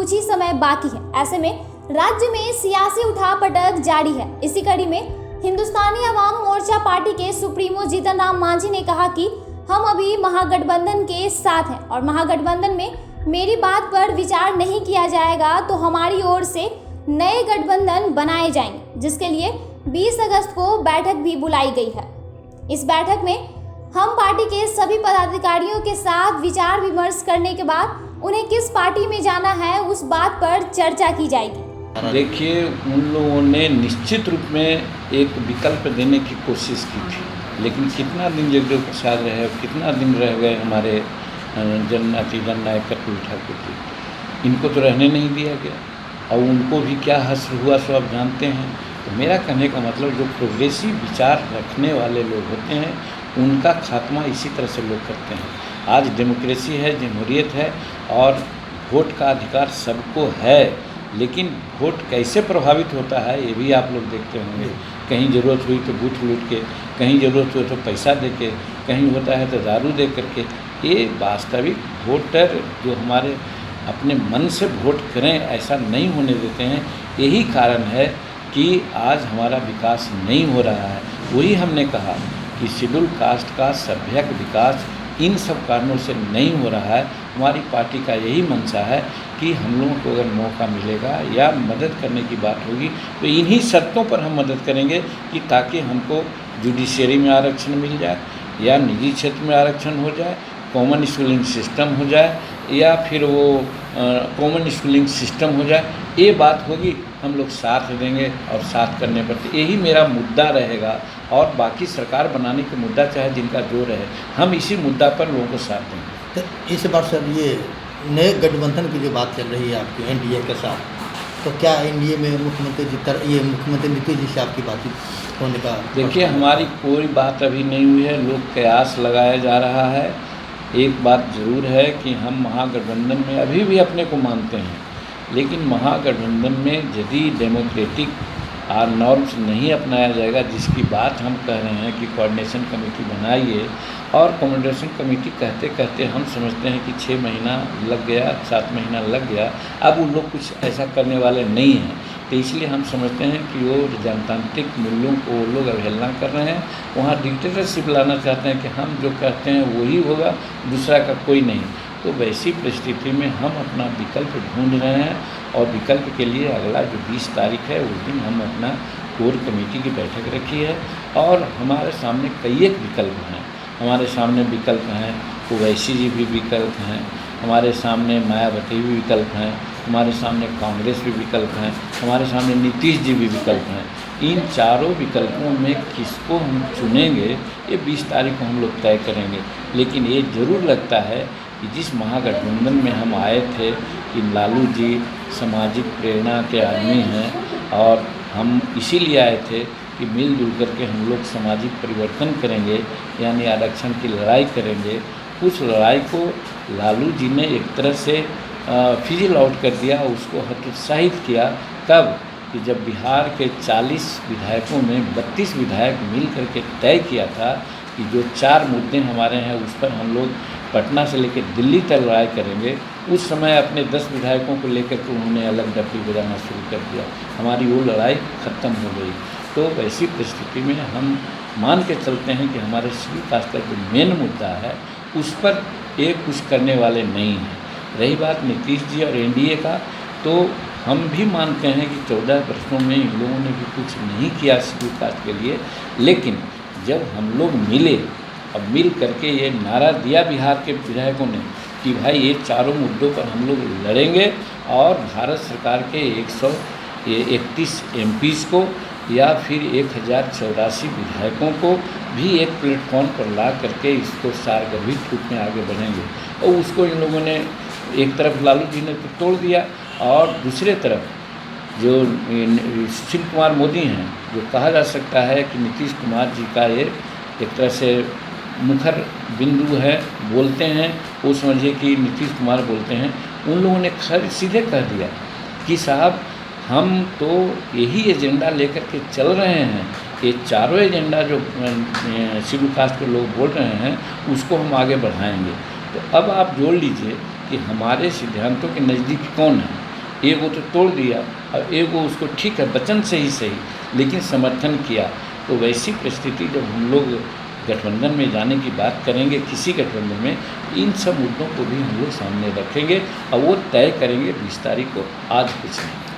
कुछ ही समय बाकी है। ऐसे में राज्य में सियासी उठापटक जारी है। इसी कड़ी में हिंदुस्तानी अवाम मोर्चा पार्टी के सुप्रीमो जीतन राम मांझी ने कहा कि हम अभी महागठबंधन के साथ हैं और महागठबंधन में मेरी बात पर विचार नहीं किया जाएगा तो हमारी ओर से नए गठबंधन बनाए जाएंगे, जिसके लिए 20 अगस्त को बैठक भी बुलाई गई है। इस बैठक में हम पार्टी के सभी पदाधिकारियों के साथ विचार विमर्श करने के बाद उन्हें किस पार्टी में जाना है उस बात पर चर्चा की जाएगी। देखिए, उन लोगों ने निश्चित रूप में एक विकल्प देने की कोशिश की थी, लेकिन कितना दिन जगदेव प्रसाद रहे, कितना दिन रह गए हमारे जननायक कर्पूरी ठाकुर जी, इनको तो रहने नहीं दिया गया और उनको भी क्या हश्र हुआ सो आप जानते हैं। तो मेरा कहने का मतलब जो प्रोग्रेसिव विचार रखने वाले लोग होते हैं उनका खात्मा इसी तरह से लोग करते हैं। आज डेमोक्रेसी है, जमहूरियत है और वोट का अधिकार सबको है, लेकिन वोट कैसे प्रभावित होता है ये भी आप लोग देखते होंगे। कहीं ज़रूरत हुई तो बूथ लूट के, कहीं ज़रूरत हुई तो पैसा दे के, कहीं होता है तो दारू दे करके। ये वास्तविक वोटर जो हमारे अपने मन से वोट करें ऐसा नहीं होने देते हैं। यही कारण है कि आज हमारा विकास नहीं हो रहा है। वही हमने कहा कि शेड्यूल कास्ट का सभ्यक विकास इन सब कारणों से नहीं हो रहा है। हमारी पार्टी का यही मंशा है कि हम लोगों को अगर मौका मिलेगा या मदद करने की बात होगी तो इन्हीं शर्तों पर हम मदद करेंगे कि ताकि हमको जुडिशरी में आरक्षण मिल जाए या निजी क्षेत्र में आरक्षण हो जाए, कॉमन स्कूलिंग सिस्टम हो जाए या फिर वो कॉमन स्कूलिंग सिस्टम हो जाए। ये बात होगी, हम लोग साथ देंगे और साथ करने पर यही मेरा मुद्दा रहेगा। और बाकी सरकार बनाने के मुद्दा चाहे जिनका जो रहे, हम इसी मुद्दा पर लोगों को साथ देंगे। तो इस बार सर ये नए गठबंधन की जो बात चल रही है आपकी एनडीए के साथ, तो क्या एनडीए में मुख्यमंत्री नीतीश जी से आपकी बातचीत होने का? देखिए, हमारी कोई बात अभी नहीं हुई है, लोग कयास लगाया जा रहा है। एक बात ज़रूर है कि हम महागठबंधन में अभी भी अपने को मानते हैं, लेकिन महागठबंधन में यदि डेमोक्रेटिक नॉर्म्स नहीं अपनाया जाएगा, जिसकी बात हम कह रहे हैं कि कोऑर्डिनेशन कमेटी बनाइए, और कोऑर्डिनेशन कमेटी कहते कहते हम समझते हैं कि 6 महीना लग गया, 7 महीना लग गया। अब उन लोग कुछ ऐसा करने वाले नहीं हैं, तो इसलिए हम समझते हैं कि वो जनतांत्रिक मूल्यों को वो लोग अवहेलना कर रहे हैं। वहाँ डिक्टेटरशिप लाना चाहते हैं कि हम जो कहते हैं वही होगा, दूसरा का कोई नहीं। तो वैसी परिस्थिति में हम अपना विकल्प ढूंढ रहे हैं और विकल्प के लिए अगला जो 20 तारीख है उस दिन हम अपना कोर कमेटी की बैठक रखी है और हमारे सामने कई एक विकल्प हैं। हमारे सामने विकल्प हैं, ओवैसी जी भी विकल्प हैं, हमारे सामने मायावती भी विकल्प हैं, हमारे सामने कांग्रेस भी विकल्प हैं, हमारे सामने नीतीश जी भी विकल्प हैं। इन चारों विकल्पों में किसको हम चुनेंगे ये 20 तारीख को हम लोग तय करेंगे। लेकिन ये ज़रूर लगता है कि जिस महागठबंधन में हम आए थे कि लालू जी सामाजिक प्रेरणा के आदमी हैं और हम इसीलिए आए थे कि मिलजुल करके हम लोग सामाजिक परिवर्तन करेंगे, यानी आरक्षण की लड़ाई करेंगे। उस लड़ाई को लालू जी ने एक तरह से फिजिल आउट कर दिया, उसको हतोत्साहित किया। कब? कि जब बिहार के 40 विधायकों में 32 विधायक मिल करके तय किया था कि जो 4 मुद्दे हमारे हैं उस पर हम लोग पटना से लेकर दिल्ली तक लड़ाई करेंगे। उस समय अपने 10 विधायकों को लेकर के उन्होंने अलग डब्बी बजाना शुरू कर दिया, हमारी वो लड़ाई ख़त्म हो गई। तो वैसी परिस्थिति में हम मान के चलते हैं कि हमारे शेड्यूल कास्ट का जो मेन मुद्दा है उस पर एक कुछ करने वाले नहीं हैं। रही बात नीतीश जी और एनडीए का, तो हम भी मानते हैं कि 14 वर्षों में इन लोगों ने भी कुछ नहीं किया शेड्यूल कास्ट के लिए। लेकिन जब हम लोग मिले और मिल करके ये नारा दिया बिहार के विधायकों ने कि भाई ये चारों मुद्दों पर हम लोग लड़ेंगे और भारत सरकार के 131 एमपीज़ को या फिर 1084 विधायकों को भी एक प्लेटफॉर्म पर ला करके इसको सारगर्भित रूप में आगे बढ़ेंगे। और उसको इन लोगों ने एक तरफ लालू जी ने तो तोड़ दिया और दूसरे तरफ जो सुशील कुमार मोदी हैं, जो कहा जा सकता है कि नीतीश कुमार जी का ये एक तरह से मुखर बिंदु है, बोलते हैं वो समझिए कि नीतीश कुमार बोलते हैं, उन लोगों ने सीधे कह दिया कि साहब हम तो यही एजेंडा लेकर के चल रहे हैं, ये चारों एजेंडा जो शेड्यूल कास्ट के लोग बोल रहे हैं उसको हम आगे बढ़ाएंगे। तो अब आप जोड़ लीजिए कि हमारे सिद्धांतों के नज़दीक कौन है। एगो तो तोड़ दिया और एगो उसको ठीक है वचन से ही सही लेकिन समर्थन किया। तो वैसी परिस्थिति जब हम लोग गठबंधन में जाने की बात करेंगे किसी गठबंधन में, इन सब मुद्दों को भी हम लोग सामने रखेंगे और वो तय करेंगे 20 तारीख को, आज कुछ नहीं।